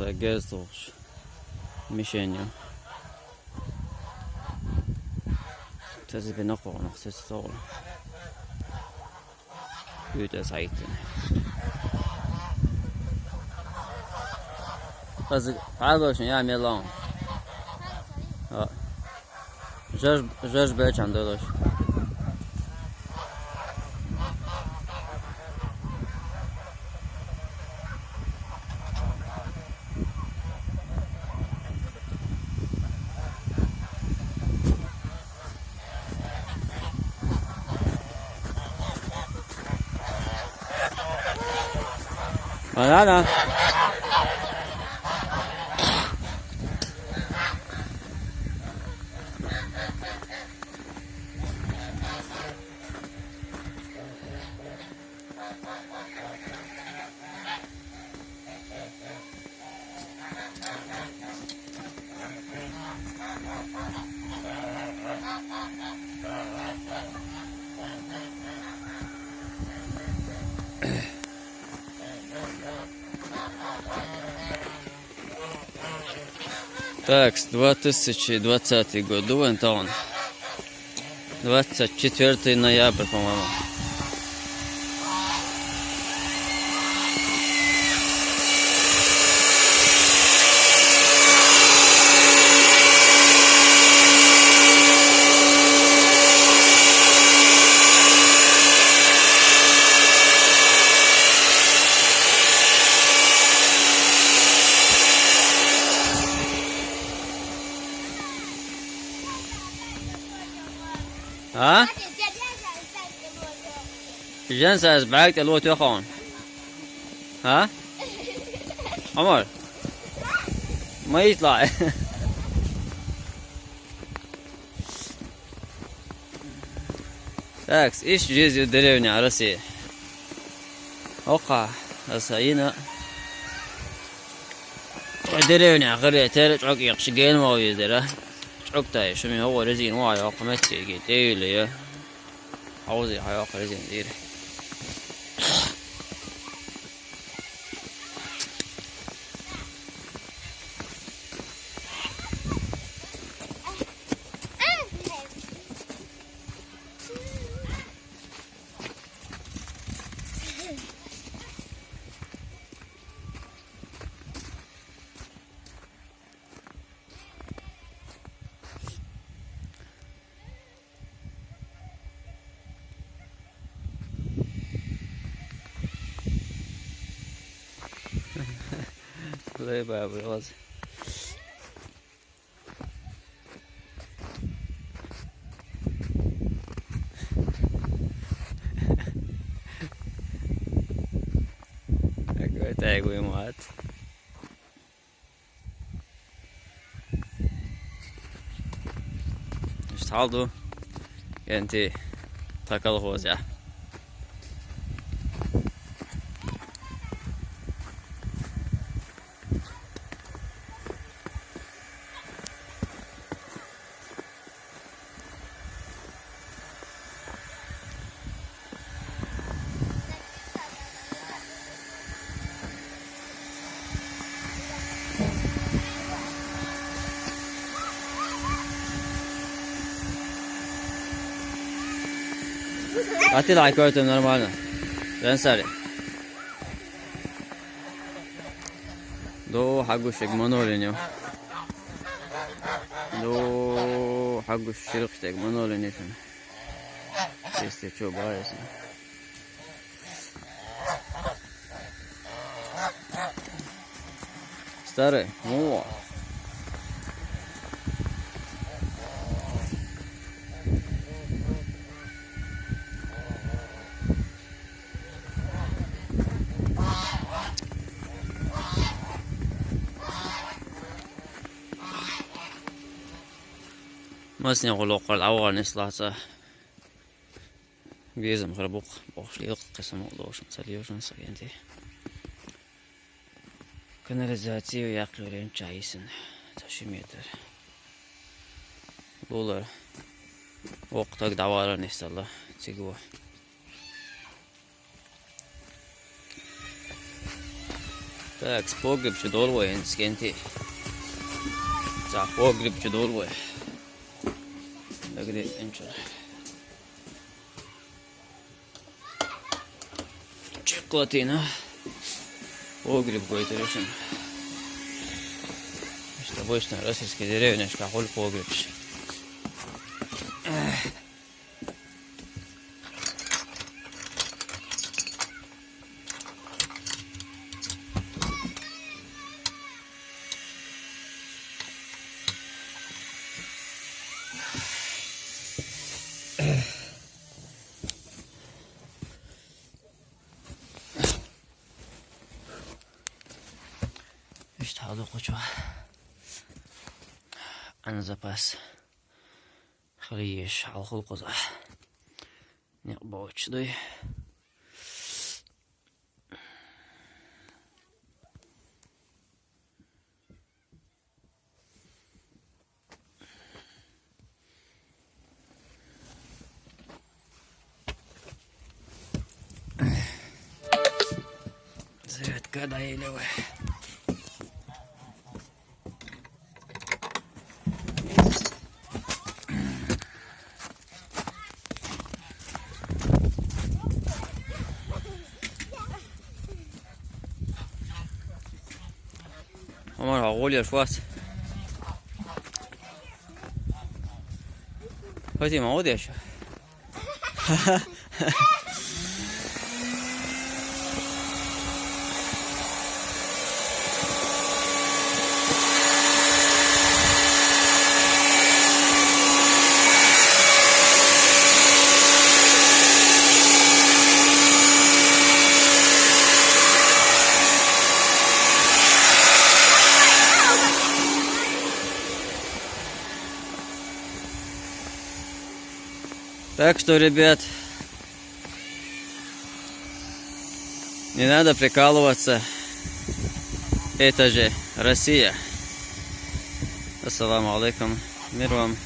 هذا جاز طوش مشانيو تزبي نقو نقصي الصول يوجد سعيدنا بس عادوش يا ميلان جرج بيش عندوش لا Так, с 2020 году, это он. 24 ноября, по-моему. ها؟ جنسة اسبعك الوقت يا اخوان. ها؟ عمر ما يطلع. تاكس ايش جيزي ودريوني على راسي اوقع راسينا دريوني على قرية تالت عق يقشقين ما يدره عقتاي شمي هو رزين واي وقمتي قيتي لي عوزي حياق رزين ديري ليه بقى بالغاز تاقوي مات ايش تحالدو انتي تاكل خوزع Hadi like koydum normalde. Ben sarı. Do hagushek manoleniyor. Do hagush şirktek manoleniyor. Если что, боязно. Старый, о! Masnya qoloqqal Afg'onistonda bezim qilib boshliq qism olishim salyoshim sagenti. Kanalizatsiya yaqinlarim chayisin tashimiydir. Bular vaqtdagi davolarni istalar chegua. Так, спогиб чудолвой скенти. За погиб чудолвой. Где энчо. Чекотина. Погиб какой-то решен. Что больше на российской деревне, что холь погиб. هذا قشوة أنا запас خليش على خلق صح نقبوش دي زيت كذا يلوي Aman أقول يا شواس هاتي ما ودي أشوف Так что, ребят, не надо прикалываться. Это же Россия. Ассаламу алейкум. Мир вам.